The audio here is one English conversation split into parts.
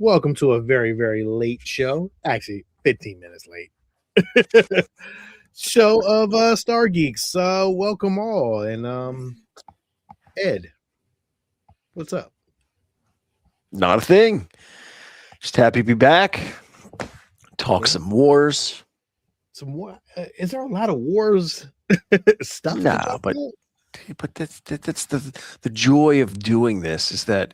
Welcome to a very, very late show. Actually, 15 minutes late. Show of Star Geeks. Welcome all. And Ed, what's up? Not a thing. Just happy to be back. Talk Yeah. some wars. Some more. Is there a lot of wars stuff to Nah, talk but about? but that's the joy of doing this is that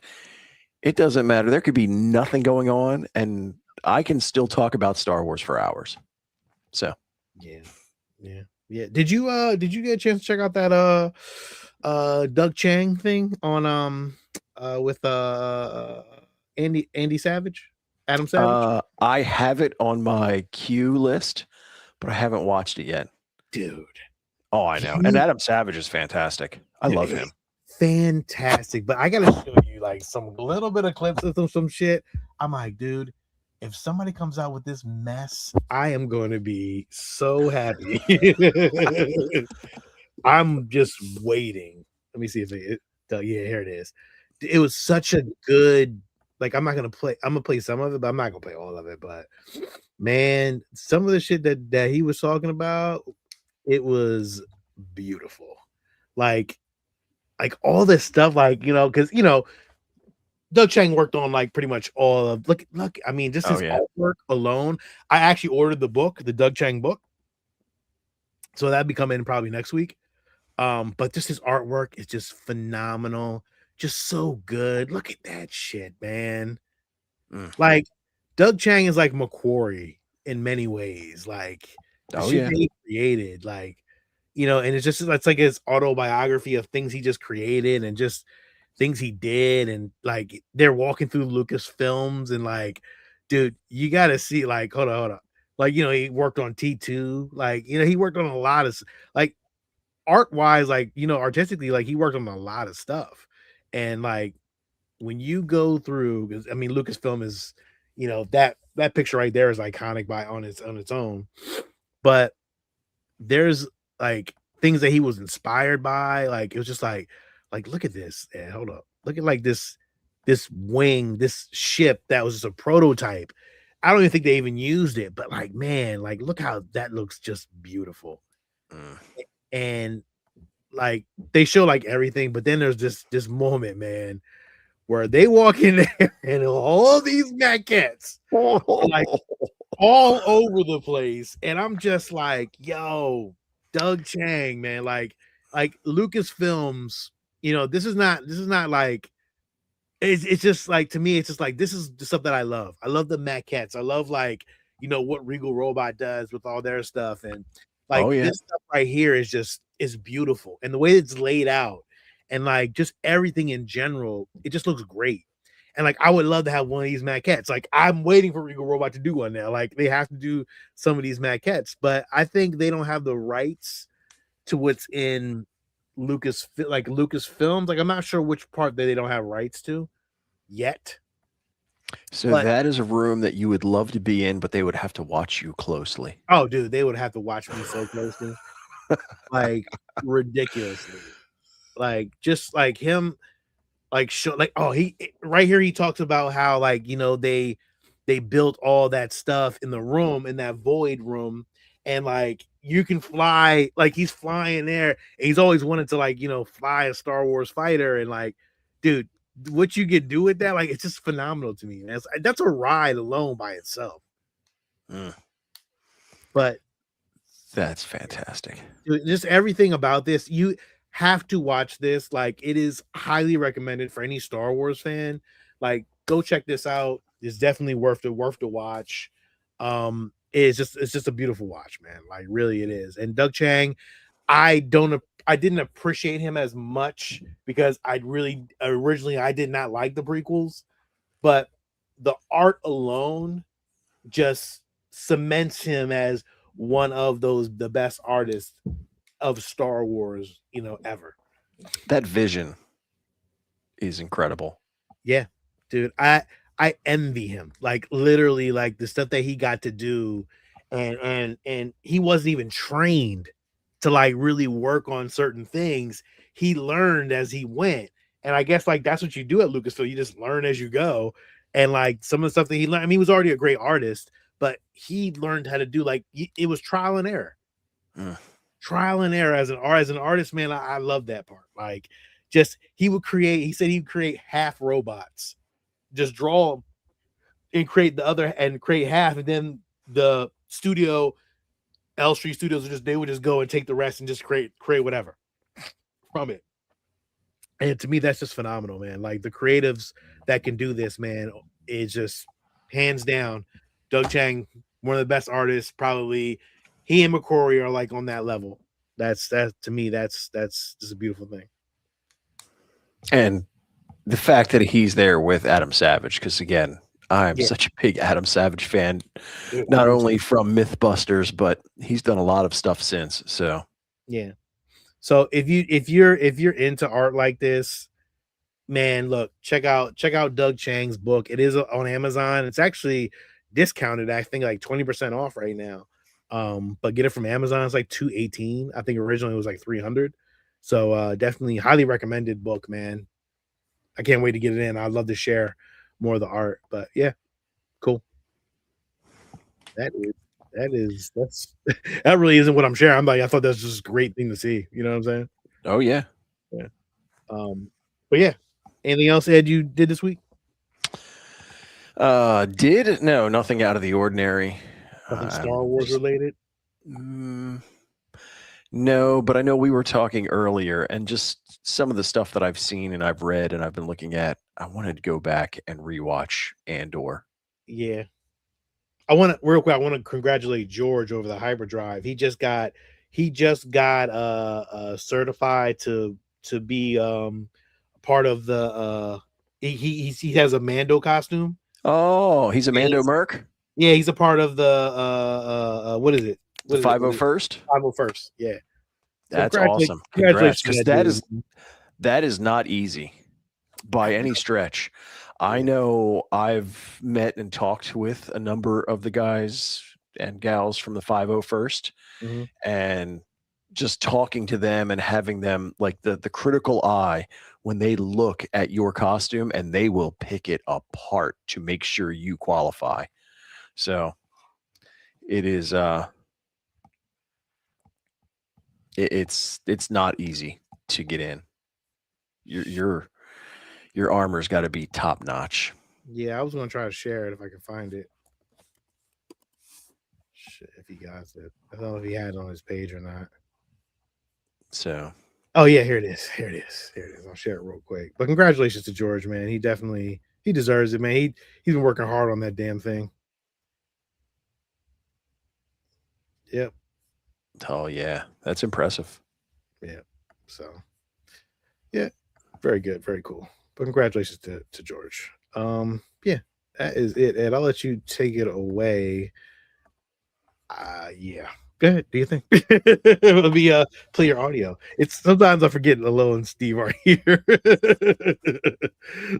it doesn't matter. There could be nothing going on, and I can still talk about Star Wars for hours. So Yeah. Yeah. Yeah. Did you get a chance to check out that Doug Chang thing on with Andy Savage? Adam Savage? I have it on my queue list, but I haven't watched it yet. Dude. Oh, I know. And Adam Savage is fantastic. I love him. Fantastic. But I gotta show you like some little bit of clips of some shit. I'm like, dude, if somebody comes out with this mess, I am going to be so happy. I'm just waiting. Let me see if yeah, here it is. It was such a good, like, I'm gonna play some of it, but I'm not gonna play all of it. But man, some of the shit that he was talking about, it was beautiful. Like all this stuff, like, because Doug Chang worked on like pretty much all of look. I mean, just Oh his yeah. artwork alone. I actually ordered the book, the Doug Chang book, so that'll be coming probably next week. But just his artwork is just phenomenal, just so good. Look at that shit, man. Like Doug Chang is like Macquarie in many ways. Like the Oh shit yeah. that he created, like and it's like his autobiography of things he just created and just things he did, and like they're walking through Lucas films and like, dude, you gotta see, like, hold on. Like, he worked on T2, like, he worked on a lot of like art wise, like, artistically, like he worked on a lot of stuff. And like when you go through, because I mean Lucasfilm is, that picture right there is iconic by on its own. But there's like things that he was inspired by. Like it was just like look at this. And hold up. Look at like this wing, this ship that was just a prototype. I don't even think they even used it, but like, man, like look how that looks just beautiful. Mm. And like they show like everything, but then there's this moment, man, where they walk in there and all these maquettes are like all over the place. And I'm just like, yo, Doug Chang, man, like Lucasfilms, this is not like it's just like, to me, it's just like, this is the stuff that I love. I love the maquettes. I love, like, what Regal Robot does with all their stuff. And Oh like yeah. this stuff right here is beautiful. And the way it's laid out and like just everything in general, it just looks great. And like I would love to have one of these maquettes. Like I'm waiting for Regal Robot to do one now. Like they have to do some of these maquettes, but I think they don't have the rights to what's in Lucasfilms. Like I'm not sure which part that they don't have rights to yet. So But that is a room that you would love to be in, but they would have to watch you closely. oh, dude, they would have to watch me so closely, like ridiculously. Like just like him, like show, like, oh, he right here he talks about how, like, they built all that stuff in the room, in that void room, and like you can fly, like he's flying there, and he's always wanted to, like, fly a Star Wars fighter. And like, dude, what you could do with that, like, it's just phenomenal to me, man. That's a ride alone by itself. Mm. But That's fantastic. dude, just everything about this, you have to watch this. Like it is highly recommended for any Star Wars fan. Like go check this out. It's definitely worth to watch. It's just a beautiful watch, man. Like really it is. And Doug Chang, I didn't appreciate him as much because I did not like the prequels, but the art alone just cements him as one of the best artists of Star Wars, ever. That vision is incredible. Yeah, dude, I envy him. Like literally, like the stuff that he got to do, and he wasn't even trained to like really work on certain things. He learned as he went, and I guess like that's what you do at Lucasfilm. You just learn as you go, And like some of the stuff that he learned, I mean, he was already a great artist, but he learned how to do like it was trial and error. Mm. Trial and error as an artist, man. I love that part. Like, just he would create. He said he'd create half robots, just draw them and create the other and create half, and then the studio, L Street Studios, would just go and take the rest and just create whatever from it. And to me, that's just phenomenal, man. Like the creatives that can do this, man, is just hands down. Doug Chang, one of the best artists, probably. He and McCrory are like on that level. That's to me, that's just a beautiful thing. And the fact that he's there with Adam Savage, because again, I'm such a big Adam Savage fan, not only from Mythbusters, but he's done a lot of stuff since. So yeah. So if you're into art like this, man, look, check out Doug Chang's book. It is on Amazon. It's actually discounted, I think like 20% off right now. But get it from Amazon. It's like $218. I think originally it was like $300. So definitely highly recommended book, man. I can't wait to get it in. I'd love to share more of the art. But yeah, cool. That really isn't what I'm sharing. I'm like, I thought that's just a great thing to see. You know what I'm saying? Oh yeah. Yeah. But yeah. Anything else, Ed, you did this week? No, nothing out of the ordinary. Nothing Star Wars related? No, but I know we were talking earlier, and just some of the stuff that I've seen and I've read and I've been looking at, I wanted to go back and rewatch Andor. Yeah. I want to real quick. I want to congratulate George over the hyperdrive. He just got certified to be part of the he has a Mando costume. Oh, he's a Mando Merc? Yeah, he's a part of the what is it? The 501st? 501st, yeah. That's awesome. Congrats, because that is not easy by any stretch. I know I've met and talked with a number of the guys and gals from the 501st, and just talking to them and having them like the critical eye when they look at your costume, and they will pick it apart to make sure you qualify. So it is it's not easy to get in. Your armor's got to be top notch. Yeah, I was gonna try to share it if I can find it. Shit, if he got it, I don't know if he had it on his page or not. So, oh yeah, here it is. I'll share it real quick. But congratulations to George, man. He deserves it, man. He's been working hard on that damn thing. Yep. Oh yeah, that's impressive. Yeah. So, yeah, very good, very cool. But congratulations to George. Yeah, that is it. Ed, I'll let you take it away. Yeah. Go ahead. Do you think? Let me play your audio. It's sometimes I forget Lilo and Steve are here.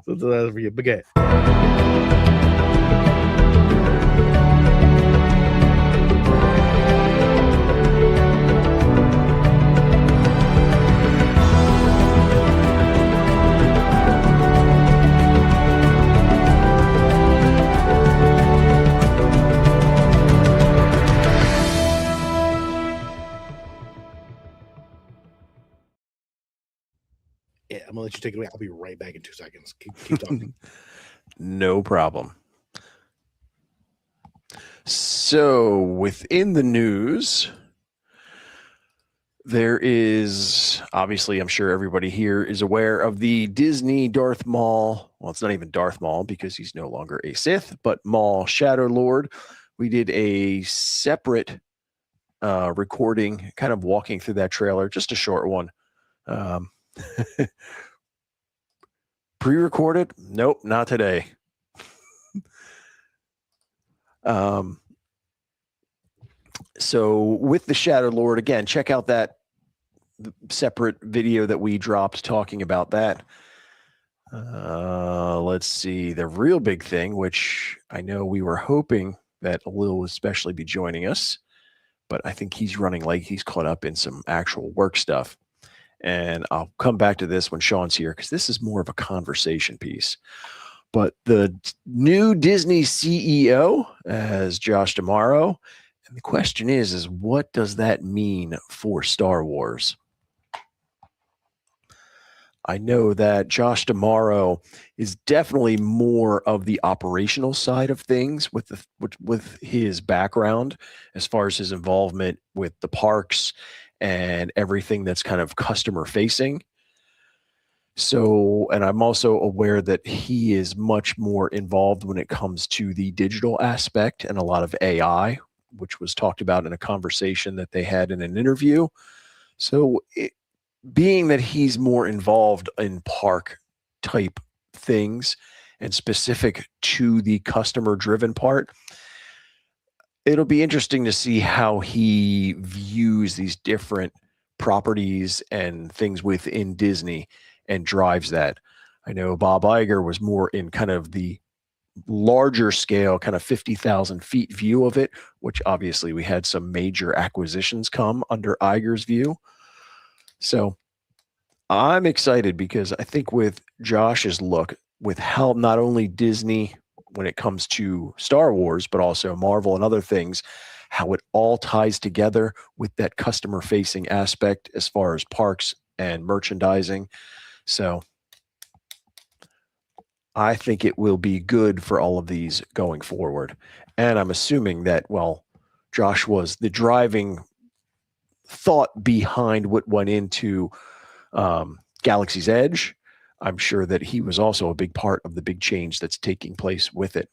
Sometimes I forget. But go ahead. Yeah, I'm gonna let you take it away. I'll be right back in 2 seconds. Keep talking. No problem. So within the news, there is obviously, I'm sure everybody here is aware of the Disney Darth Maul. Well, it's not even Darth Maul because he's no longer a Sith, but Maul Shadow Lord. We did a separate recording, kind of walking through that trailer, just a short one. Pre-recorded? Nope, not today. So with the Shadow Lord, again, check out that separate video that we dropped talking about that. Let's see, the real big thing, which I know we were hoping that Lil would especially be joining us, but I think he's running late. He's caught up in some actual work stuff. And I'll come back to this when Sean's here, because this is more of a conversation piece. But the new Disney CEO as Josh D'Amaro. And the question is what does that mean for Star Wars? I know that Josh D'Amaro is definitely more of the operational side of things with his background as far as his involvement with the parks and everything that's kind of customer facing. So, and I'm also aware that he is much more involved when it comes to the digital aspect and a lot of AI, which was talked about in a conversation that they had in an interview. So, being that he's more involved in park type things and specific to the customer driven part, it'll be interesting to see how he views these different properties and things within Disney and drives that. I know Bob Iger was more in kind of the larger scale, kind of 50,000 feet view of it, which obviously we had some major acquisitions come under Iger's view. So I'm excited because I think with Josh's look, with how not only Disney, when it comes to Star Wars, but also Marvel and other things, how it all ties together with that customer facing aspect as far as parks and merchandising. So I think it will be good for all of these going forward. And I'm assuming that, well, Josh was the driving thought behind what went into Galaxy's Edge. I'm sure that he was also a big part of the big change that's taking place with it.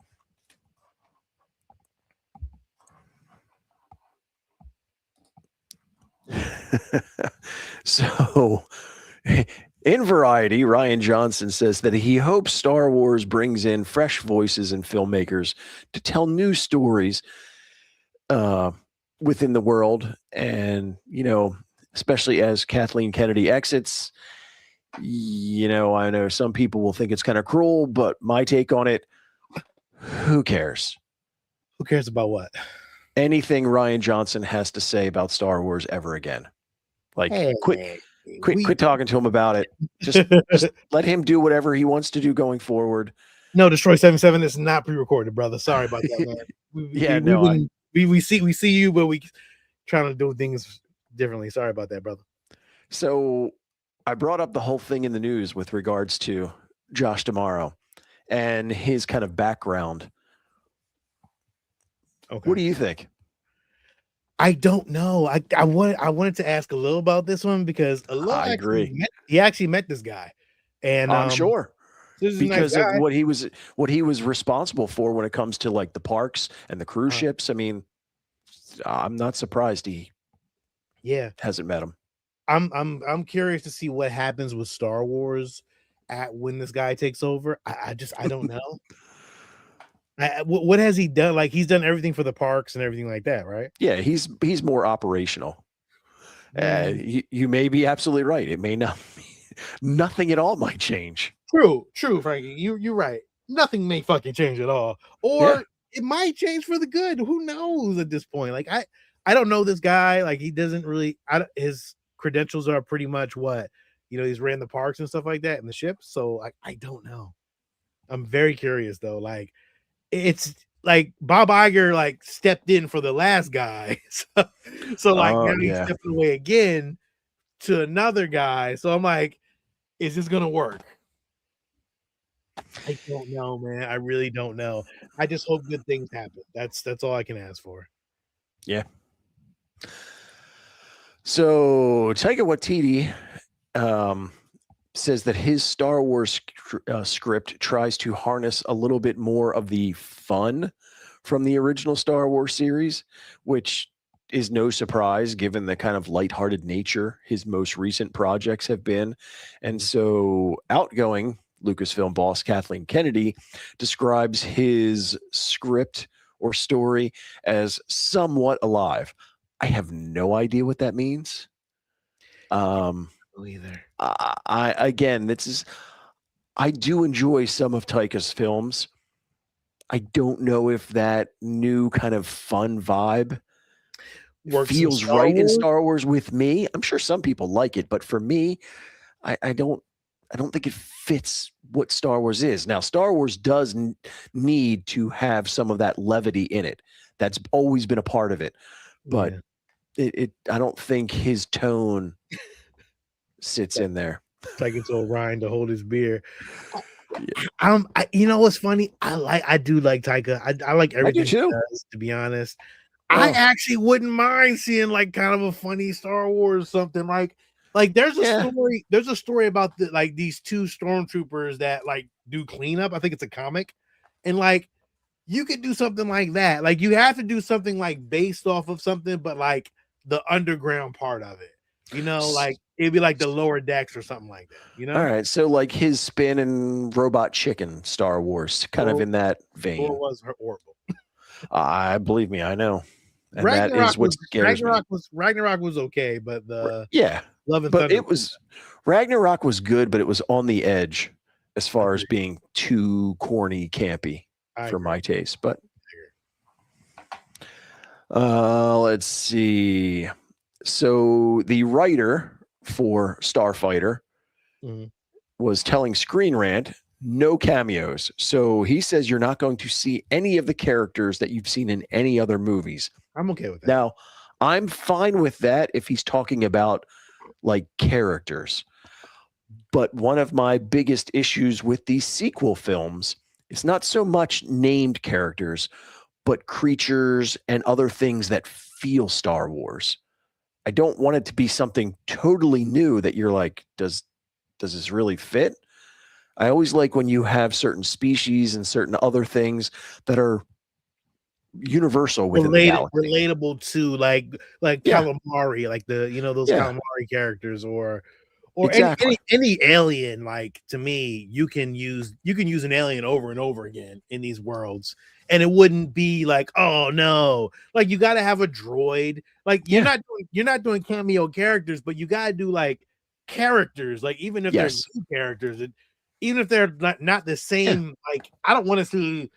So, in Variety, Ryan Johnson says that he hopes Star Wars brings in fresh voices and filmmakers to tell new stories within the world. And, especially as Kathleen Kennedy exits, I know some people will think it's kind of cruel, but my take on it, who cares? Who cares about what? Anything Ryan Johnson has to say about Star Wars ever again. Like, hey, quit talking to him about it. Just let him do whatever he wants to do going forward. No, Destroy 77 is not pre-recorded, brother. Sorry about that, man. We see you, but we trying to do things differently. Sorry about that, brother. So I brought up the whole thing in the news with regards to Josh D'Amaro and his kind of background. Okay. What do you think? I don't know. I wanted to ask a little about this one because I agree. He actually met this guy, and I'm sure because nice of what he was responsible for when it comes to like the parks and the cruise ships. I mean, I'm not surprised he hasn't met him. I'm curious to see what happens with Star Wars when this guy takes over. I don't know. What has he done? Like he's done everything for the parks and everything like that, right? Yeah, he's more operational. You may be absolutely right. It may not be, nothing at all might change. True, Frankie. You're right. Nothing may fucking change at all, or it might change for the good. Who knows at this point? Like I don't know this guy. Like he doesn't really. His credentials are pretty much what he's ran the parks and stuff like that and the ships. So I don't know. I'm very curious though. Like it's like Bob Iger like stepped in for the last guy, so now he's stepping away again to another guy. So I'm like, is this gonna work? I don't know, man. I really don't know. I just hope good things happen. That's all I can ask for. Yeah. So Taika Waititi says that his Star Wars script tries to harness a little bit more of the fun from the original Star Wars series, which is no surprise given the kind of lighthearted nature his most recent projects have been. And so outgoing Lucasfilm boss Kathleen Kennedy describes his script or story as somewhat alive. I have no idea what that means. Either. I do enjoy some of Taika's films. I don't know if that new kind of fun vibe feels right in Star Wars with me. I'm sure some people like it, but for me, I don't I don't think it fits what Star Wars is. Now, Star Wars does need to have some of that levity in it. That's always been a part of it. But I don't think his tone sits in there. It's like it's Orion to hold his beer. You know what's funny? I do like Taika. I like everything he does, to be honest. I actually wouldn't mind seeing like kind of a funny Star Wars something like there's a story about these two stormtroopers that like do cleanup. I think it's a comic, and like you could do something like that. Like you have to do something like based off of something, but like the underground part of it. You know, like it'd be like the lower decks or something like that. You know. All right, so like his spin and Robot Chicken Star Wars, kind of in that vein. Or was horrible. I believe me, I know. And Ragnarok that is what scares me. Ragnarok was okay, but the Love and Thunder. It was Ragnarok was good, but it was on the edge as far as being too corny, campy for my taste. But let's see. So the writer for Starfighter was telling Screen Rant, no cameos. So he says you're not going to see any of the characters that you've seen in any other movies. I'm okay with that. Now, I'm fine with that if he's talking about like characters. But one of my biggest issues with these sequel films is not so much named characters, but creatures and other things that feel Star Wars. I don't want it to be something totally new that you're like, does this really fit? I always like when you have certain species and certain other things that are universal within the galaxy. Relatable to like calamari, like the those calamari characters, or exactly. any alien. Like to me, you can use an alien over and over again in these worlds, and it wouldn't be like, oh no, like you got to have a droid. Like you're not doing cameo characters, but you got to do like characters, like even if they're new characters, and even if they're not the same. Like I don't want to see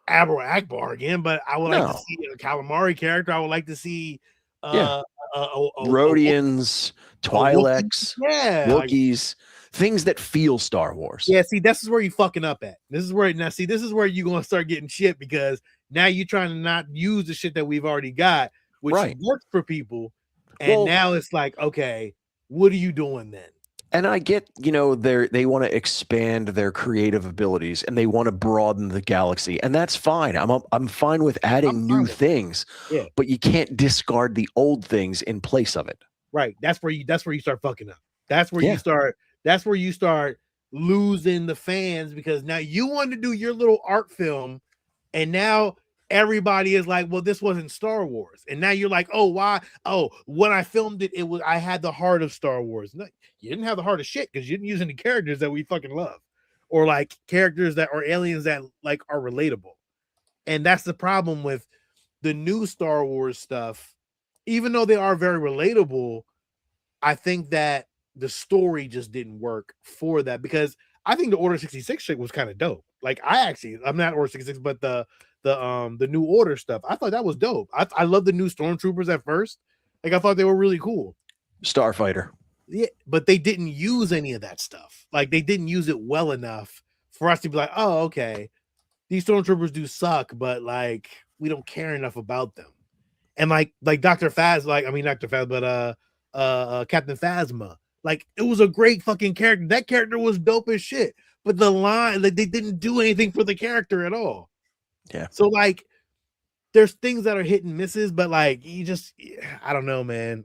Admiral Akbar again, but I would like to see a calamari character. I would like to see Rhodians, Twi'leks, Wookiees, things that feel Star Wars. Yeah, see, this is where you fucking up at. This is where you're gonna start getting shit, because now you're trying to not use the shit that we've already got, which works for people. And now it's like, okay, what are you doing then? And I get, they want to expand their creative abilities and they want to broaden the galaxy, and that's fine. I'm fine with adding new things, but you can't discard the old things in place of it. Right. That's where you start fucking up. That's where you start losing the fans, because now you want to do your little art film, and now everybody is like, well, this wasn't Star Wars. And now you're like, oh, why? Oh, when I filmed it, I had the heart of Star Wars. No, you didn't have the heart of shit, because you didn't use any characters that we fucking love, or like characters that are aliens that like are relatable. And that's the problem with the new Star Wars stuff. Even though they are very relatable, I think that the story just didn't work for that, because I think the Order 66 shit was kind of dope. Like I'm not Order 66, but the New Order stuff, I thought that was dope. I love the new stormtroopers at first. Like I thought they were really cool. Starfighter. Yeah, but they didn't use any of that stuff. Like they didn't use it well enough for us to be like, oh, okay, these stormtroopers do suck, but like we don't care enough about them. And like Dr. Phas, but Captain Phasma. Like it was a great fucking character. That character was dope as shit. But the line, like they didn't do anything for the character at all. Yeah. So like there's things that are hit and misses, but like I don't know, man.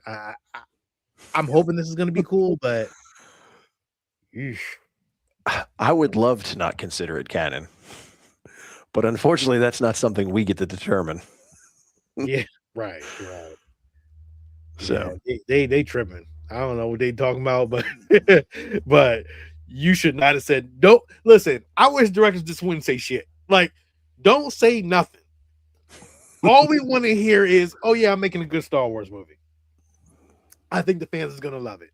I'm hoping this is gonna be cool, but I would love to not consider it canon. But unfortunately, that's not something we get to determine. Yeah, right. So they tripping. I don't know what they talking about, but but you should not have said. Don't listen. I wish directors just wouldn't say shit. Like, don't say nothing. All we want to hear is, "Oh yeah, I'm making a good Star Wars movie." I think the fans is gonna love it.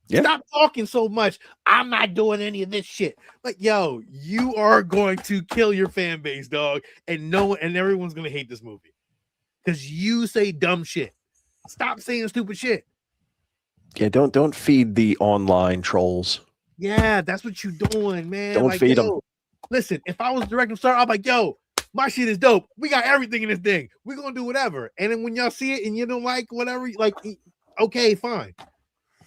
Yeah. Stop talking so much. I'm not doing any of this shit. Like, yo, you are going to kill your fan base, dog, and everyone's gonna hate this movie because you say dumb shit. Stop saying stupid shit. Yeah, don't feed the online trolls. Yeah, that's what you doing, man. Don't like, feed them. Listen, if I was directing Star, I'm like, yo, my shit is dope. We got everything in this thing. We're gonna do whatever. And then when y'all see it and you don't like whatever, like, okay, fine.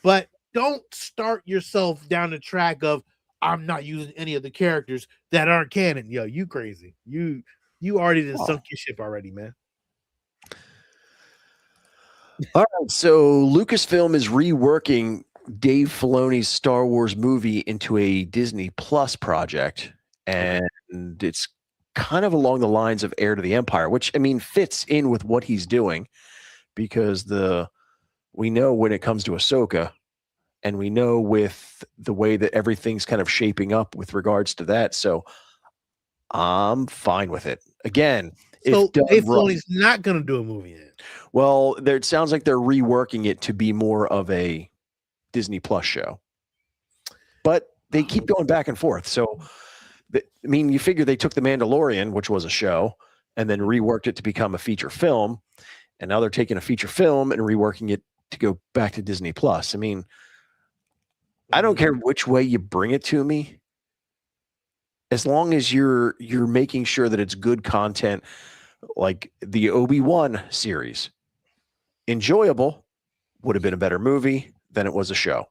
But don't start yourself down the track of I'm not using any of the characters that aren't canon. Yo, you crazy. You already done sunk your ship already, man. All right, so Lucasfilm is reworking Dave Filoni's Star Wars movie into a Disney Plus project, and it's kind of along the lines of Heir to the Empire, which, I mean, fits in with what he's doing, because we know when it comes to Ahsoka, and we know with the way that everything's kind of shaping up with regards to that, so I'm fine with it. Again, so Dave Filoni's not going to do a movie yet. Well, it sounds like they're reworking it to be more of a Disney Plus show, but they keep going back and forth. So, I mean, you figure they took The Mandalorian, which was a show, and then reworked it to become a feature film, and now they're taking a feature film and reworking it to go back to Disney Plus. I mean, I don't care which way you bring it to me, as long as you're making sure that it's good content, like the Obi-Wan series. Enjoyable, would have been a better movie than it was a show.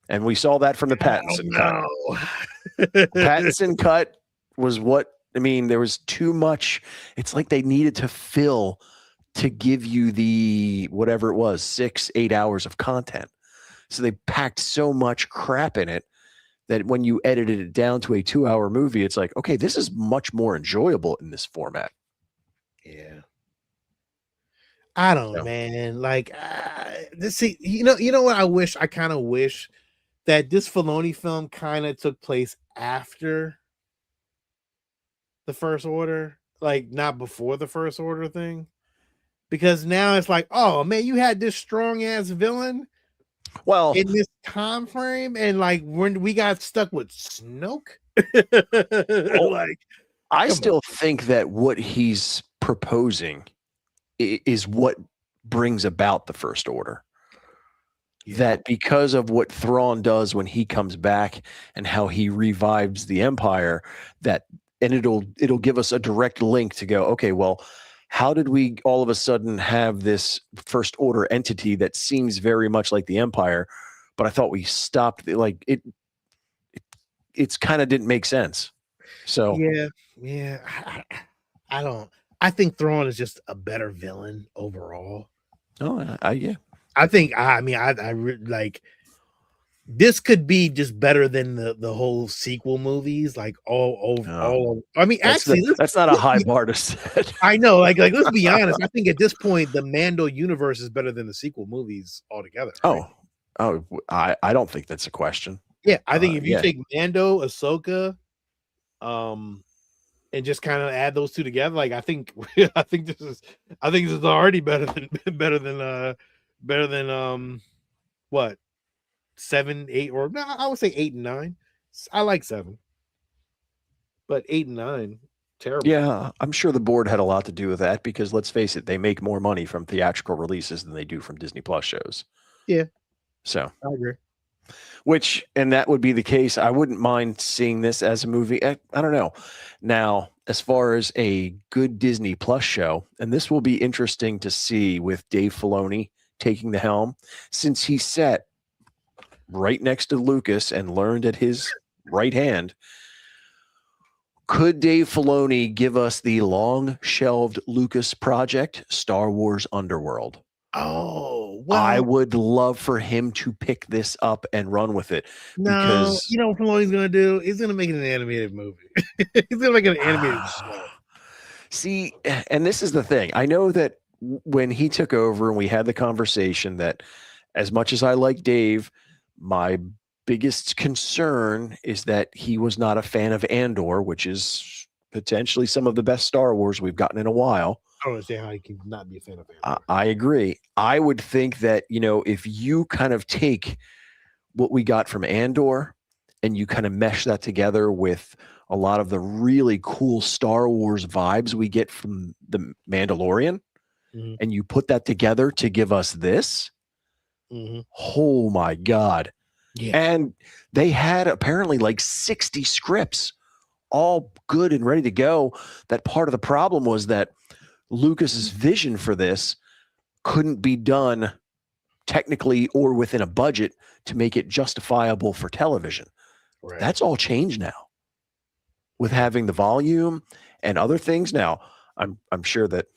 And we saw that from the Pattinson cut. Pattinson cut was what, I mean, there was too much. It's like they needed to fill to give you the, whatever it was, 6-8 hours of content. So they packed so much crap in it that when you edited it down to a 2-hour movie, it's like, okay, this is much more enjoyable in this format. Yeah. I don't, man. Like, see, you know what? I kind of wish that this Filoni film kind of took place after the First Order, like not before the First Order thing, because now it's like, oh man, you had this strong ass villain, well, in this time frame, and like when we got stuck with Snoke, like, I still think that what he's proposing is what brings about the First Order. Yeah. That because of what Thrawn does when he comes back and how he revives the Empire, and it'll give us a direct link to go, okay, well, how did we all of a sudden have this First Order entity that seems very much like the Empire, but I thought we stopped, like it's kind of didn't make sense. So yeah, I don't. I think Thrawn is just a better villain overall. Oh, yeah. I think. I mean, I like. This could be just better than the whole sequel movies, like all. I mean, actually, that's not a high bar to set. I know, like let's be honest. I think at this point, the Mando universe is better than the sequel movies altogether. Right? I don't think that's a question. Yeah, I think if you take Mando, Ahsoka, and just kind of add those two together, like I think this is already better than what, 7, 8, or no, I would say 8 and 9. I like 7, but 8 and 9, terrible. Yeah, I'm sure the board had a lot to do with that, because let's face it, they make more money from theatrical releases than they do from Disney Plus shows. Yeah, so I agree. And that would be the case. I wouldn't mind seeing this as a movie. I don't know. Now, as far as a good Disney Plus show, and this will be interesting to see with Dave Filoni taking the helm, since he sat right next to Lucas and learned at his right hand. Could Dave Filoni give us the long-shelved Lucas project, Star Wars Underworld? Oh, well, I would love for him to pick this up and run with it. No, because you know what Filoni's going to do? He's going to make it an animated movie. He's going to make it an animated show. See, and this is the thing. I know that when he took over and we had the conversation that as much as I like Dave, my biggest concern is that he was not a fan of Andor, which is potentially some of the best Star Wars we've gotten in a while. I don't understand how he can not be a fan of Andor. I agree. I would think that, if you kind of take what we got from Andor and you kind of mesh that together with a lot of the really cool Star Wars vibes we get from the Mandalorian, and you put that together to give us this, oh my God. Yeah. And they had apparently like 60 scripts, all good and ready to go. That part of the problem was that Lucas's vision for this couldn't be done technically or within a budget to make it justifiable for television. Right. That's all changed now with having the volume and other things. Now, I'm sure that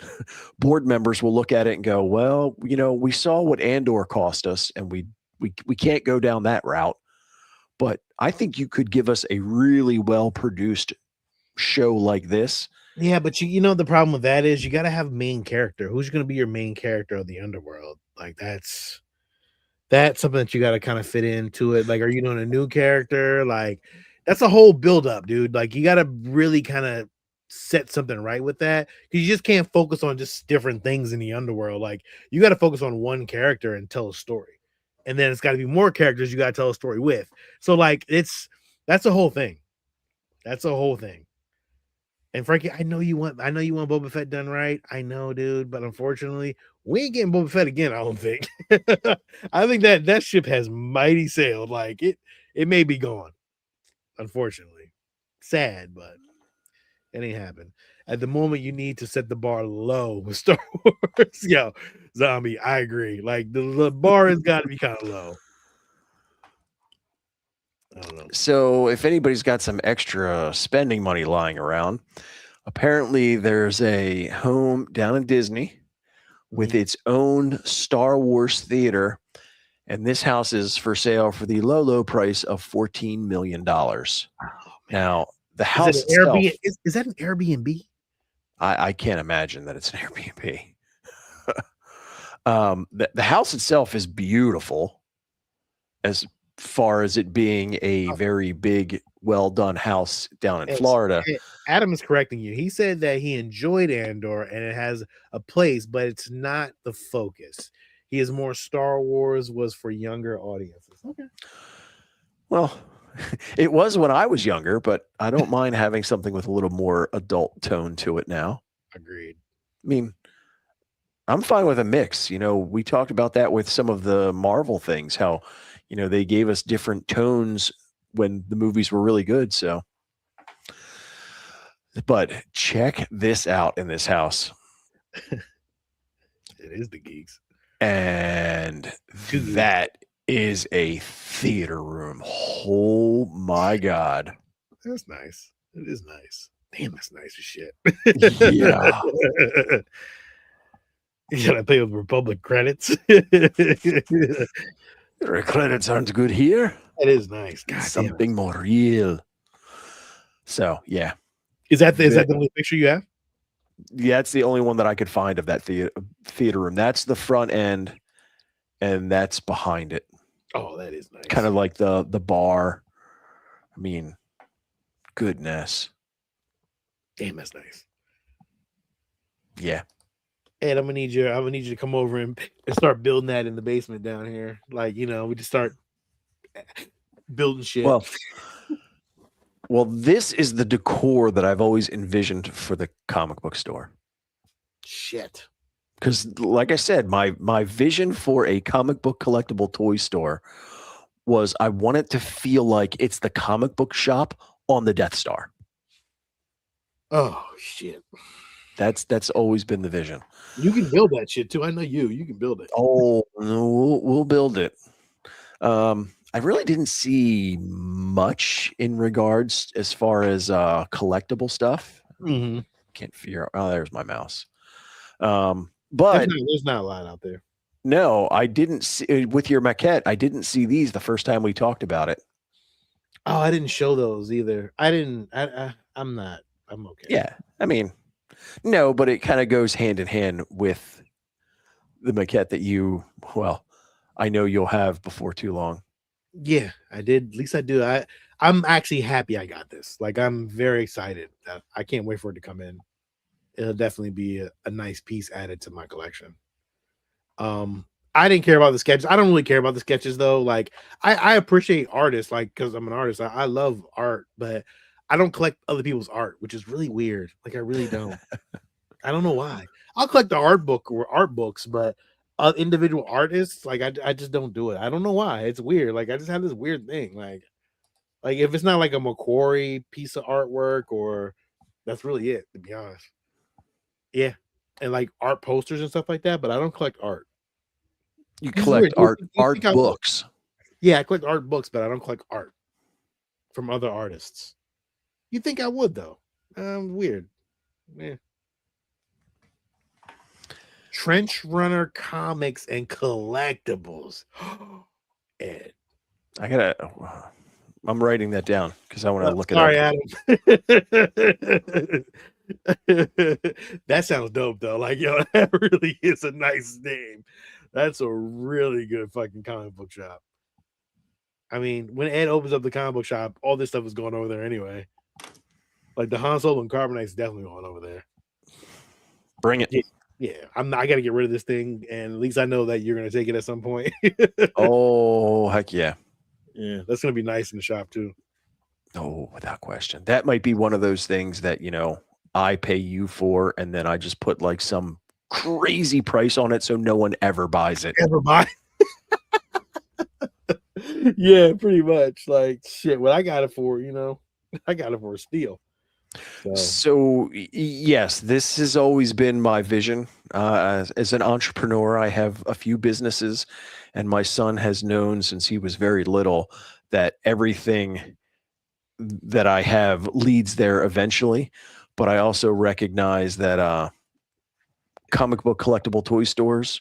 board members will look at it and go, well, you know, we saw what Andor cost us, and we can't go down that route. But I think you could give us a really well produced show like this. Yeah, but you know the problem with that is you got to have main character. Who's going to be your main character of the underworld? Like that's something that you got to kind of fit into it. Like, are you doing a new character? Like, that's a whole build up, dude. Like, you got to really kind of set something right with that because you just can't focus on just different things in the underworld. Like, you got to focus on one character and tell a story, and then it's got to be more characters you got to tell a story with. So, like, that's a whole thing. That's a whole thing. And Frankie, I know you want Boba Fett done right. I know, dude, but unfortunately, we ain't getting Boba Fett again. I don't think. I think that ship has mighty sailed. Like it may be gone. Unfortunately, sad, but it ain't happened. At the moment, you need to set the bar low with Star Wars. Yo, zombie, I agree. Like the bar has got to be kind of low. I don't know. So if anybody's got some extra spending money lying around, apparently there's a home down in Disney with its own Star Wars theater, and this house is for sale for the low price of $14 million. Oh, now, the house itself, is that an Airbnb? I can't imagine that it's an Airbnb. The house itself is beautiful as far as it being a very big, well done house down in Florida. Adam is correcting you. He said that he enjoyed Andor and it has a place, but it's not the focus. He is more Star Wars was for younger audiences. Okay. Well, it was when I was younger, but I don't mind having something with a little more adult tone to it now. Agreed. I mean, I'm fine with a mix. You know, we talked about that with some of the Marvel things, how, you know, they gave us different tones when the movies were really good. So, but check this out in this house. It is the geeks. And that is a theater room. Oh my God. That's nice. It is nice. Damn, that's nice as shit. Yeah. You gotta pay with Republic credits. The credits aren't good here. That is nice. God, something more real. So yeah. Is that the only picture you have? Yeah, it's the only one that I could find of that theater room. That's the front end, and that's behind it. Oh, that is nice. Kind of like the bar. I mean, goodness. Damn, that's nice. Yeah. Ed, I'm gonna need you to come over and start building that in the basement down here. Like, you know, we just start building shit. Well, this is the decor that I've always envisioned for the comic book store. Shit. Because, like I said, my vision for a comic book collectible toy store was I want it to feel like it's the comic book shop on the Death Star. Oh shit. That's always been the vision. You can build that shit too. I know you can build it. Oh, we'll build it. I really didn't see much in regards as far as collectible stuff. Mm-hmm. Can't figure out. Oh, there's my mouse. But there's not a lot out there. No, I didn't see with your maquette. I didn't see these the first time we talked about it. Oh, I didn't show those either. I'm okay. Yeah, I mean, no, but it kind of goes hand in hand with the maquette that I know you'll have before too long. Yeah, I did. At least I do. I'm actually happy I got this. Like, I'm very excited. I can't wait for it to come in. It'll definitely be a nice piece added to my collection. I didn't care about the sketches. I don't really care about the sketches though. Like, I appreciate artists, like, because I'm an artist. I love art, but I don't collect other people's art, which is really weird. Like, I really don't. I don't know why. I'll collect the art book or art books, but individual artists, like I just don't do it. I don't know why. It's weird. Like I just have this weird thing. Like if it's not like a Macquarie piece of artwork, or that's really it, to be honest. Yeah, and like art posters and stuff like that. But I don't collect art. You collect art books. Yeah, I collect art books, but I don't collect art from other artists. You think I would though? Weird. Yeah. Trench Runner comics and collectibles. Ed. I'm writing that down because I want to look it up. Sorry, Adam. That sounds dope though. Like, yo, that really is a nice name. That's a really good fucking comic book shop. I mean, when Ed opens up the comic book shop, all this stuff is going over there anyway. Like the Han Solo and Carbonite's definitely going over there. Bring it. Yeah. I got to get rid of this thing, and at least I know that you're going to take it at some point. Oh, heck yeah. Yeah, that's going to be nice in the shop too. Oh, without question. That might be one of those things that, I pay you for, and then I just put like some crazy price on it so no one ever buys it. Ever buy? Yeah, pretty much. Like, shit, what I got it for, I got it for a steal. So yes, this has always been my vision. As an entrepreneur, I have a few businesses, and my son has known since he was very little that everything that I have leads there eventually. But I also recognize that comic book collectible toy stores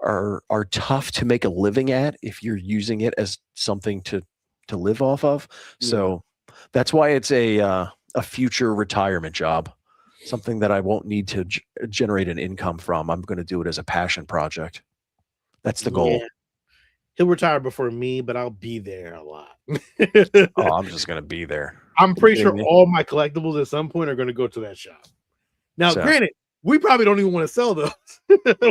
are tough to make a living at if you're using it as something to live off of. Yeah. So that's why it's a future retirement job, something that I won't need to generate an income from. I'm going to do it as a passion project. That's the goal. Yeah. He'll retire before me, but I'll be there a lot. Oh, I'm just going to be there. I'm pretty sure all my collectibles at some point are going to go to that shop. Now, granted, we probably don't even want to sell those.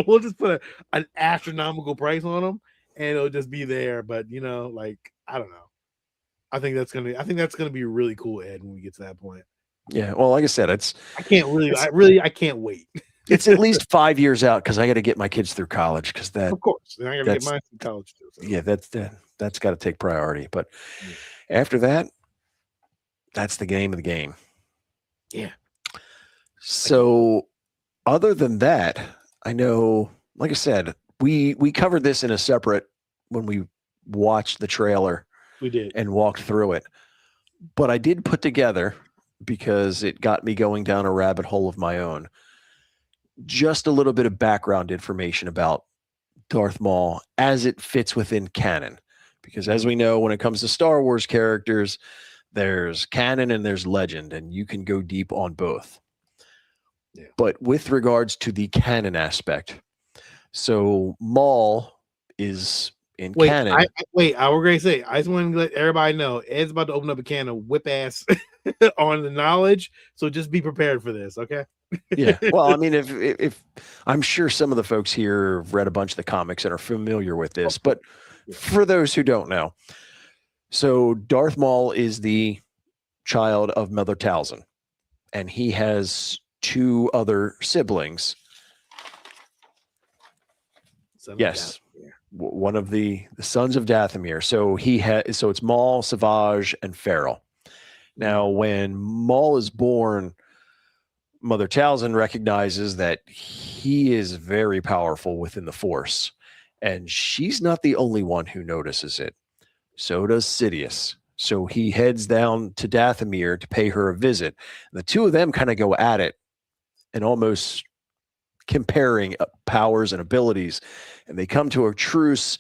We'll just put an astronomical price on them, and it'll just be there. But I don't know. I think that's gonna be really cool, Ed, when we get to that point. Yeah, well, like I said, I can't wait. It's at least 5 years out because I got to get my kids through college. Because of course, I got to get mine through college too. So. Yeah, that's got to take priority. But after that, that's the game of the game. Yeah. So, other than that, I know, like I said, we covered this in a separate when we watched the trailer. We did. And walked through it. But I did put together, because it got me going down a rabbit hole of my own, just a little bit of background information about Darth Maul as it fits within canon. Because as we know, when it comes to Star Wars characters, there's canon and there's legend, and you can go deep on both. Yeah. But with regards to the canon aspect, so Maul is in canon. I was going to say, I just want to let everybody know Ed's about to open up a can of whip ass on the knowledge. So just be prepared for this. Okay. Yeah. Well, I mean, if I'm sure some of the folks here have read a bunch of the comics and are familiar with this, but for those who don't know, so Darth Maul is the child of Mother Talzin, and he has two other siblings. Yes. One of the sons of Dathomir. So so it's Maul, Savage, and Farrell. Now, when Maul is born, Mother Talzin recognizes that he is very powerful within the Force, and she's not the only one who notices it. So does Sidious. So he heads down to Dathomir to pay her a visit. The two of them kind of go at it and almost comparing powers and abilities, and they come to a truce,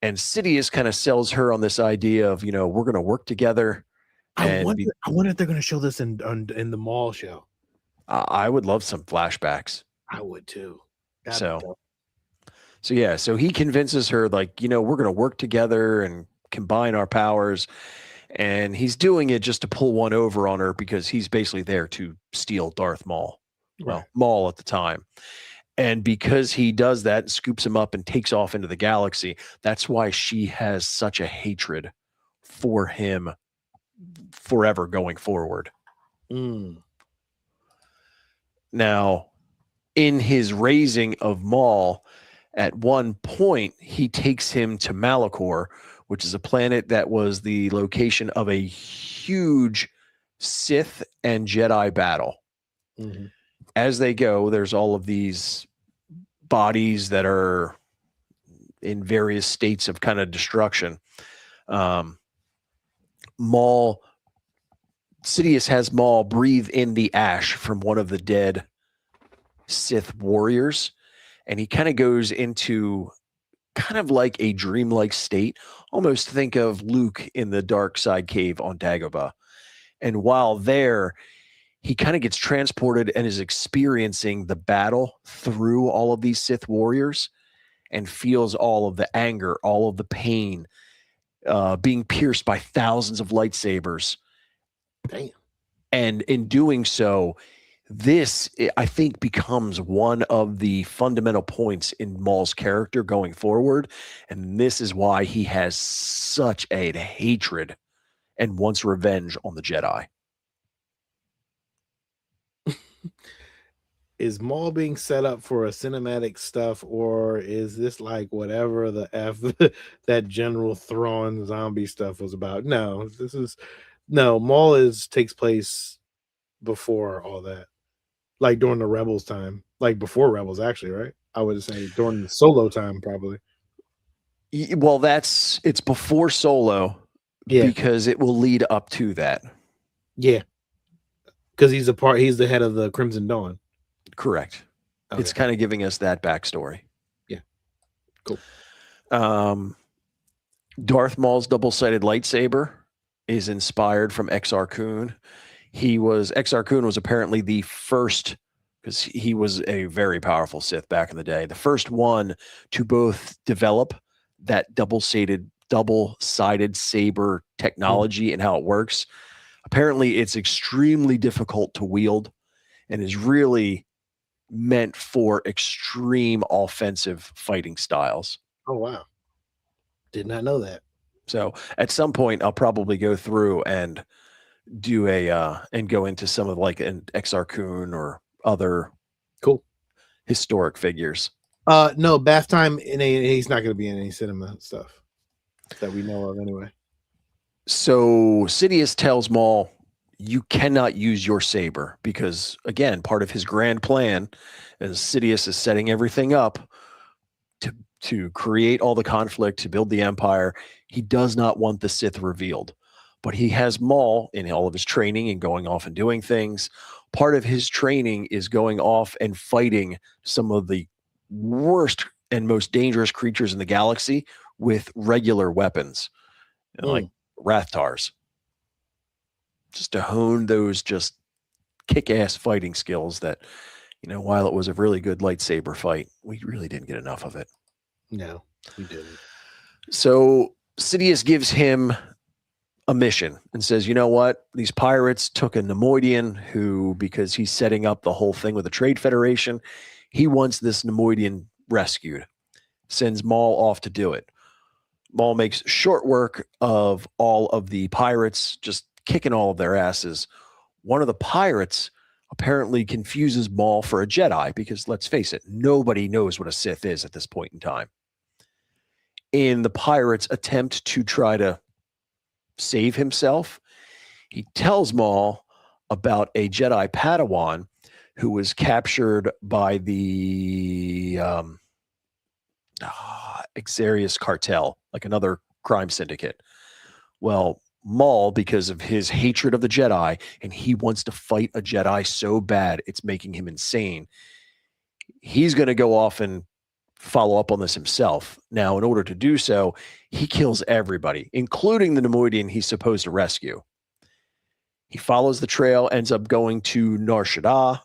and Sidious kind of sells her on this idea of, we're going to work together. I wonder if they're going to show this in the Maul show. I would love some flashbacks. I would too. So he convinces her, like, we're going to work together and combine our powers, and he's doing it just to pull one over on her because he's basically there to steal Darth Maul. Well, Maul at the time. And because he does that and scoops him up and takes off into the galaxy, that's why she has such a hatred for him forever going forward. Now, in his raising of Maul, At one point, he takes him to Malachor, which is a planet that was the location of a huge Sith and Jedi battle. Mm-hmm. As they go, there's all of these bodies that are in various states of kind of destruction. Sidious has Maul breathe in the ash from one of the dead Sith warriors, and he kind of goes into kind of like a dreamlike state. Almost think of Luke in the dark side cave on Dagobah. And while there, he kind of gets transported and is experiencing the battle through all of these Sith warriors and feels all of the anger, all of the pain, being pierced by thousands of lightsabers. Damn. And in doing so, this, I think, becomes one of the fundamental points in Maul's character going forward. And this is why he has such a hatred and wants revenge on the Jedi. Is Maul being set up for a cinematic stuff, or is this like whatever the F that General Thrawn zombie stuff was about? No, Maul takes place before all that. Like during the Rebels time. Like before Rebels, actually, right? I would say during the Solo time, probably. Well, it's before Solo, because it will lead up to that. Yeah. Because he's the head of the Crimson Dawn. Correct. Okay. It's kind of giving us that backstory. Yeah. Cool. Darth Maul's double-sided lightsaber is inspired from Exar Kun. Exar Kun was apparently the first, because he was a very powerful Sith back in the day, the first one to both develop that double-sided saber technology and how it works. Apparently, it's extremely difficult to wield and is really meant for extreme offensive fighting styles. Oh, wow. Did not know that. So at some point, I'll probably go through and do and go into some of like an Exar Kun or other cool historic figures. No, bath time he's not going to be in any cinema stuff that we know of anyway. So Sidious tells Maul, you cannot use your saber, because again, part of his grand plan is Sidious is setting everything up to create all the conflict, to build the Empire. He does not want the Sith revealed, but he has Maul in all of his training and going off and doing things. Part of his training is going off and fighting some of the worst and most dangerous creatures in the galaxy with regular weapons, like Rathtars, just to hone those just kick-ass fighting skills that, while it was a really good lightsaber fight, we really didn't get enough of it. No, we didn't. So Sidious gives him a mission and says, you know what? These pirates took a Nemoidian who, because he's setting up the whole thing with the Trade Federation, he wants this Nemoidian rescued. Sends Maul off to do it. Maul makes short work of all of the pirates, just kicking all of their asses. One of the pirates apparently confuses Maul for a Jedi, because let's face it, nobody knows what a Sith is at this point in time. In the pirate's attempt to try to save himself, he tells Maul about a Jedi Padawan who was captured by the Xerius cartel, like another crime syndicate. Well, Maul, because of his hatred of the Jedi, and he wants to fight a Jedi so bad it's making him insane, he's going to go off and follow up on this himself. Now, in order to do so, he kills everybody, including the Nemoidian he's supposed to rescue. He follows the trail, ends up going to Nar Shaddaa,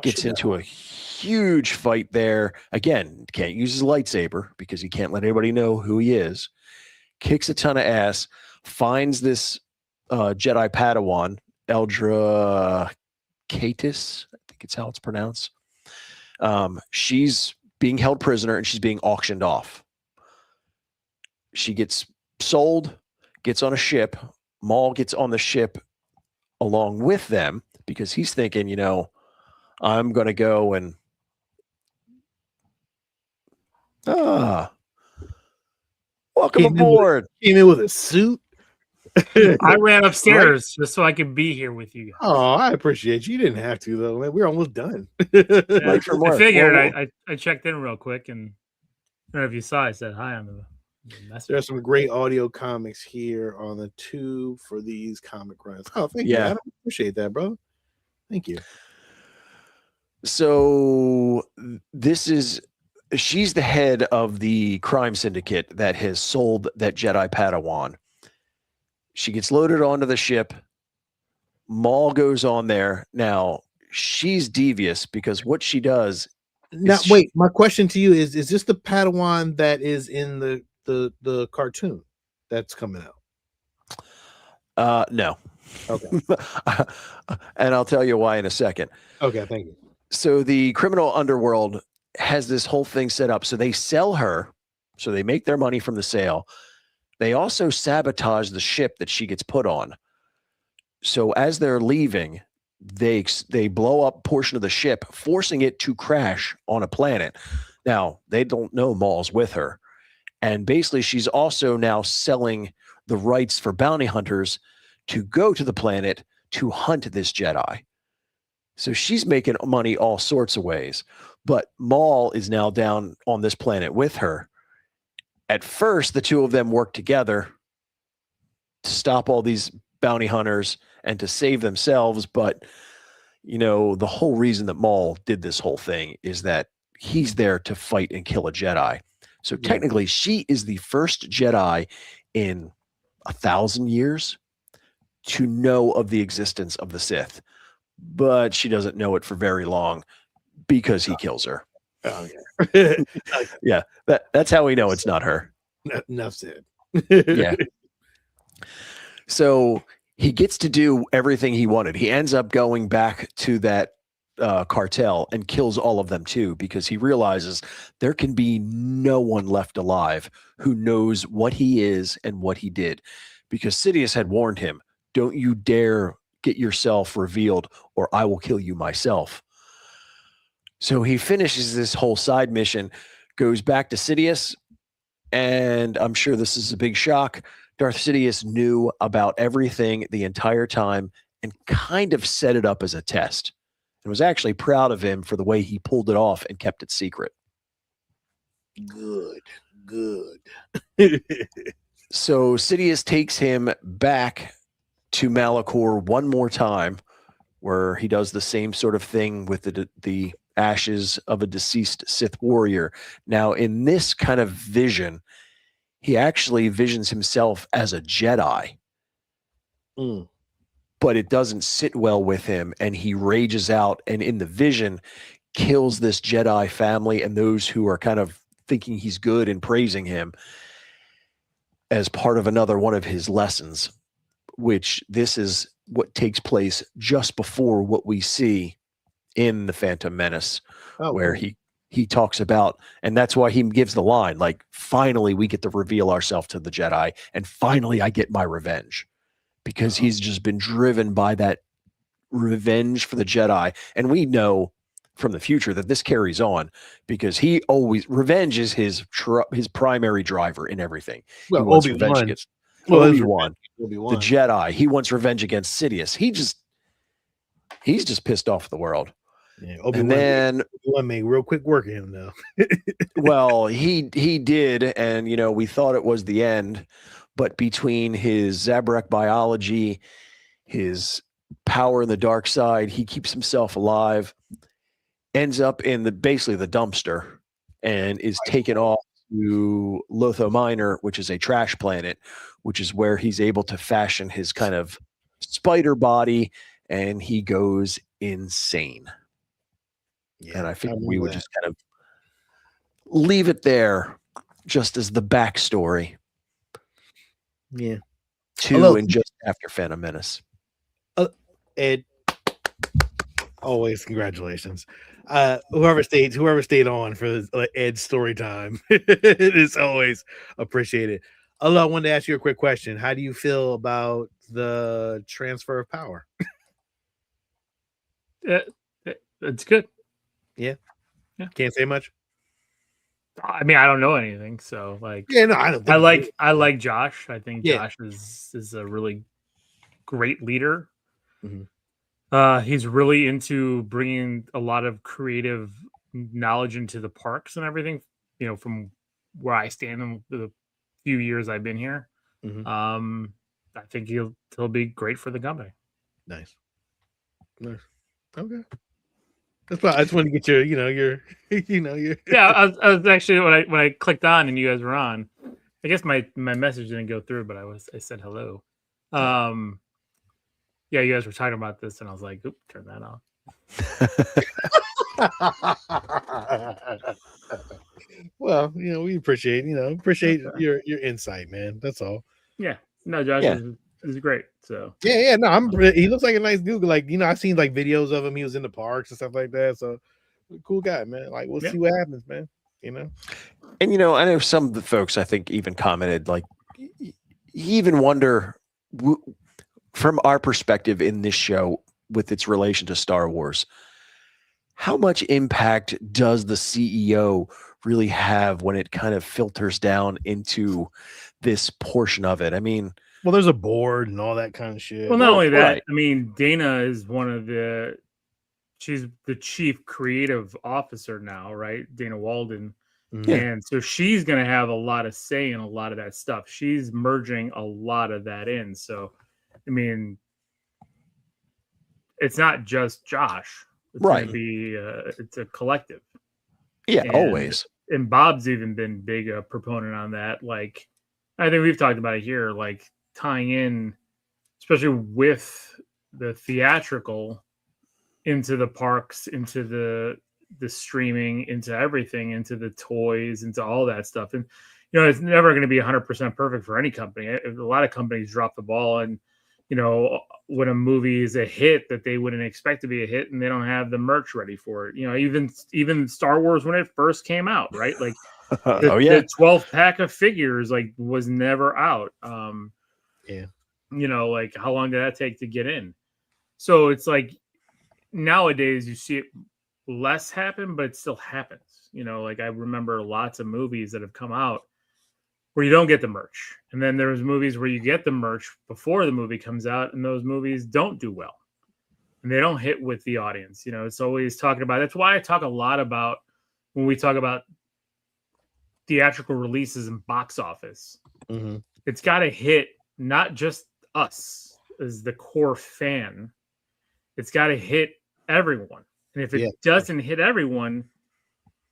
gets into a huge fight there. Again, can't use his lightsaber because he can't let anybody know who he is. Kicks a ton of ass, finds this Jedi Padawan, Eldra Katis, I think it's how it's pronounced. She's being held prisoner and she's being auctioned off. She gets sold, gets on a ship. Maul gets on the ship along with them because he's thinking, I'm going to go and Welcome aboard. Came in with a suit. I ran upstairs just so I could be here with you guys. Oh, I appreciate you. You didn't have to though, man. We're almost done. I figured I checked in real quick, and I don't know if you saw. I said hi on the message. There's some great audio comics here on the tube for these comic runs. Oh, thank you. I appreciate that, bro. Thank you. So she's the head of the crime syndicate that has sold that Jedi Padawan. She gets loaded onto the ship. Maul goes on there. Now, she's devious because what she does. Now, wait, my question to you is this the Padawan that is in the cartoon that's coming out? No. Okay. And I'll tell you why in a second. Okay, thank you. So the criminal underworld has this whole thing set up. So they sell her. So they make their money from the sale. They also sabotage the ship that she gets put on. So as they're leaving, they blow up a portion of the ship, forcing it to crash on a planet. Now, they don't know Maul's with her. And basically, she's also now selling the rights for bounty hunters to go to the planet to hunt this Jedi. So she's making money all sorts of ways. But Maul is now down on this planet with her. At first, the two of them work together to stop all these bounty hunters and to save themselves. But, the whole reason that Maul did this whole thing is that he's there to fight and kill a Jedi. So technically, she is the first Jedi in 1,000 years to know of the existence of the Sith. But she doesn't know it for very long because he kills her. Oh, yeah. Yeah, that's how we know it's not her. Enough said. Yeah. So he gets to do everything he wanted. He ends up going back to that cartel and kills all of them too, because he realizes there can be no one left alive who knows what he is and what he did. Because Sidious had warned him, don't you dare get yourself revealed or I will kill you myself. So he finishes this whole side mission, goes back to Sidious, and I'm sure this is a big shock. Darth Sidious knew about everything the entire time and kind of set it up as a test and was actually proud of him for the way he pulled it off and kept it secret. Good. So Sidious takes him back to Malachor one more time, where he does the same sort of thing with the ashes of a deceased Sith warrior. Now, in this kind of vision, he actually visions himself as a Jedi. But it doesn't sit well with him, and he rages out, and in the vision, kills this Jedi family and those who are kind of thinking he's good and praising him as part of another one of his lessons, which this is what takes place just before what we see in The Phantom Menace, where he talks about, and that's why he gives the line, like, finally we get to reveal ourselves to the Jedi, and finally I get my revenge. Because he's just been driven by that revenge for the Jedi. And we know from the future that this carries on, because revenge is his primary driver in everything. Well, he wants revenge against Obi-Wan, the Jedi. He wants revenge against Sidious. He's just pissed off the world. Yeah, Obi-Wan made real quick work of him though. Well, he did, and we thought it was the end. But between his Zabrak biology, his power in the dark side, he keeps himself alive, ends up in basically the dumpster, and is taken off to Lotho Minor, which is a trash planet, which is where he's able to fashion his kind of spider body, and he goes insane. Yeah, and I think we would just kind of leave it there, just as the backstory. Yeah. And just after Phantom Menace. Ed, always congratulations. Whoever stayed on for Ed's story time. It is always appreciated. Although I wanted to ask you a quick question. How do you feel about the transfer of power? It's good. Yeah. Can't say much. I mean, I don't know anything, so like, yeah, no, I don't. I like Josh. I think Josh is a really great leader. He's really into bringing a lot of creative knowledge into the parks and everything. You know, from where I stand in the few years I've been here, I think he'll be great for the company. Nice. Okay. That's why I just wanted to get your, your. Yeah, I was actually when I clicked on and you guys were on. I guess my message didn't go through, but I said hello. Yeah, you guys were talking about this, and I was like, "Oop, turn that off." Well, we appreciate your insight, man. That's all. Yeah, no, Josh is great. So yeah, no, he looks like a nice dude. Like, I've seen like videos of him. He was in the parks and stuff like that. So cool guy, man. Like, we'll see what happens, man. And I know some of the folks I think even commented, like, you even wonder from our perspective in this show with its relation to Star Wars, how much impact does the CEO really have when it kind of filters down into this portion of it? I mean, well, there's a board and all that kind of shit. Well, not only that, I mean, Dana is she's the chief creative officer now, right? Dana Walden. And so she's going to have a lot of say in a lot of that stuff. She's merging a lot of that in. So, I mean, it's not just Josh. It's going to be it's a collective. Yeah, always. And Bob's even been big a proponent on that. Like, I think we've talked about it here, like tying in, especially with the theatrical, into the parks, into the streaming, into everything, into the toys, into all that stuff. And it's never going to be 100% perfect for any company. A lot of companies drop the ball, and when a movie is a hit that they wouldn't expect to be a hit, and they don't have the merch ready for it. Even Star Wars when it first came out, right? Like the 12 pack of figures like was never out. Like how long did that take to get in? So it's like nowadays you see it less happen, but it still happens. Like I remember lots of movies that have come out where you don't get the merch. And then there's movies where you get the merch before the movie comes out, and those movies don't do well. And they don't hit with the audience. It's always talking about, that's why I talk a lot about when we talk about theatrical releases and box office. It's got to hit not just us as the core fan. It's got to hit everyone. And if it doesn't hit everyone,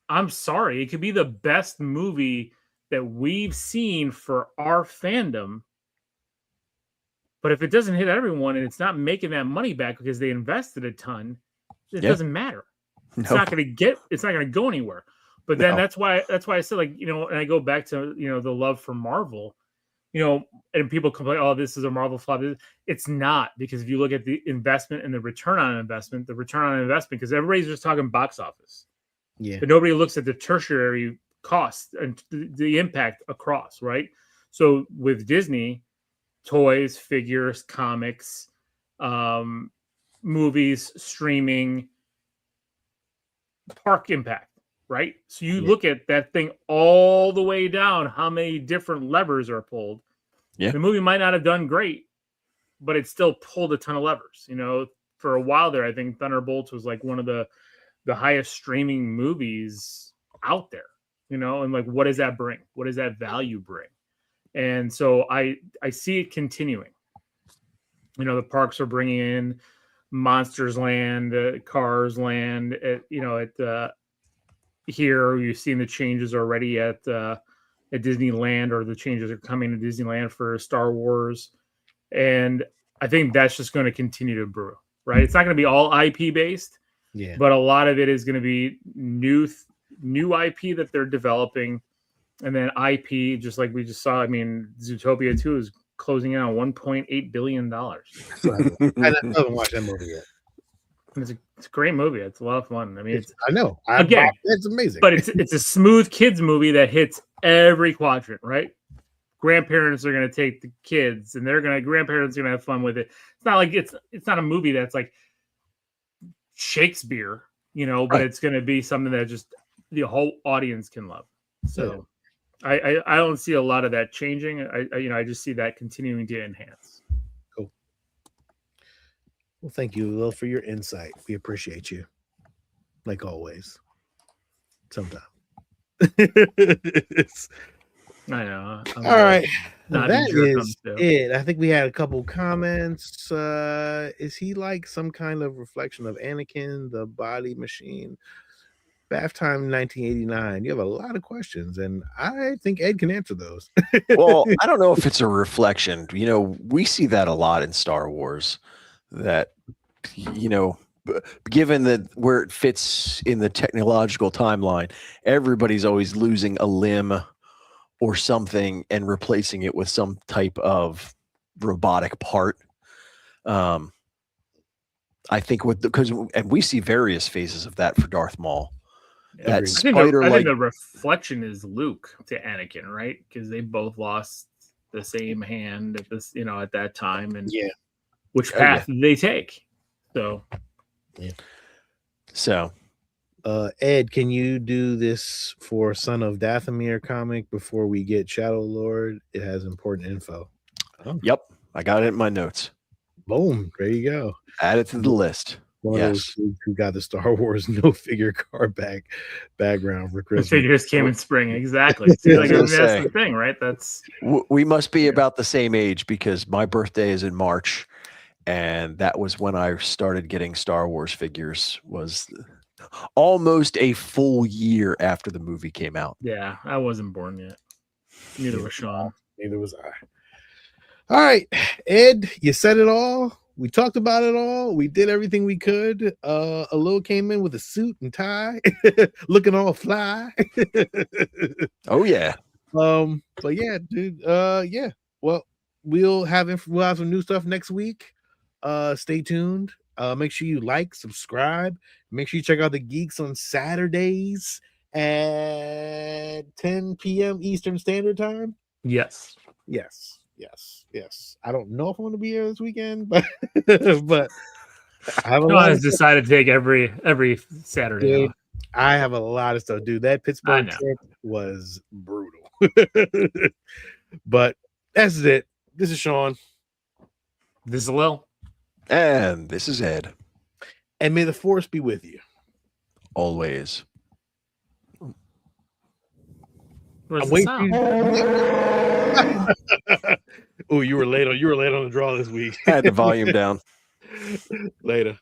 I'm sorry. It could be the best movie that we've seen for our fandom. But if it doesn't hit everyone and it's not making that money back because they invested a ton, it doesn't matter. It's not going to go anywhere. But then that's why I said, like, and I go back to, the love for Marvel, and people complain, oh, this is a Marvel flop. It's not, because if you look at the investment and the return on investment, because everybody's just talking box office. Yeah. But nobody looks at the tertiary cost and the impact across, right? So with Disney, toys, figures, comics, movies, streaming, park impact, right? So you look at that thing all the way down, how many different levers are pulled. The movie might not have done great, but it still pulled a ton of levers. For a while there, I think Thunderbolts was like one of the highest streaming movies out there. And like, what does that bring? What does that value bring? And so I see it continuing. The parks are bringing in Monsters Land, Cars Land. Here you've seen the changes already at Disneyland, or the changes are coming to Disneyland for Star Wars, and I think that's just going to continue to brew. Right? It's not going to be all IP based, but a lot of it is going to be new IP that they're developing. And then IP, just like we just saw, I mean, Zootopia 2 is closing in on $1.8 billion. I haven't watched that movie yet. It's a great movie. It's a lot of fun. I mean, I know. It's amazing. But it's a smooth kids movie that hits every quadrant, right? Grandparents are going to take the kids, and grandparents are going to have fun with it. It's not like it's not a movie that's like Shakespeare, but it's going to be something that just the whole audience can love. So I don't see a lot of that changing. I just see that continuing to enhance. Cool. Well, thank you, Will, for your insight. We appreciate you, like always. Sometimes. I know. All right. That is it. I think we had a couple comments. Is he like some kind of reflection of Anakin, the body machine? Bath Time 1989. You have a lot of questions, and I think Ed can answer those. Well, I don't know if it's a reflection. We see that a lot in Star Wars, that, given that where it fits in the technological timeline, everybody's always losing a limb or something and replacing it with some type of robotic part. I think and we see various phases of that for Darth Maul. Yeah, I think the reflection is Luke to Anakin, right? Because they both lost the same hand at this, at that time, and which path did they take? So, Ed, can you do this for Son of Dathomir comic before we get Shadow Lord? It has important info. Yep, I got it in my notes. Boom, there you go. Add it to the list. One of those who got the Star Wars no figure card background for Christmas. The figures came in spring, exactly. See, that's the thing, right? We must be about the same age, because my birthday is in March, and that was when I started getting Star Wars figures. Was almost a full year after the movie came out. Yeah, I wasn't born yet. Neither was Sean. Neither was I. All right, Ed, you said it all. We talked about it all. We did everything we could. Alil came in with a suit and tie, looking all fly. Oh yeah. But yeah, dude. Yeah. Well, we'll have some new stuff next week. Stay tuned. Make sure you like, subscribe. Make sure you check out the Geeks on Saturdays at 10 p.m. Eastern Standard Time. Yes. I don't know if I'm going to be here this weekend, but I have decided to take every Saturday. Dude, I have a lot of stuff, dude. That Pittsburgh trip was brutal. But that's it. This is Sean. This is Lil. And this is Ed. And may the force be with you. Always. Where's the sound? Oh, you were late on the draw this week. I had the volume down. Later.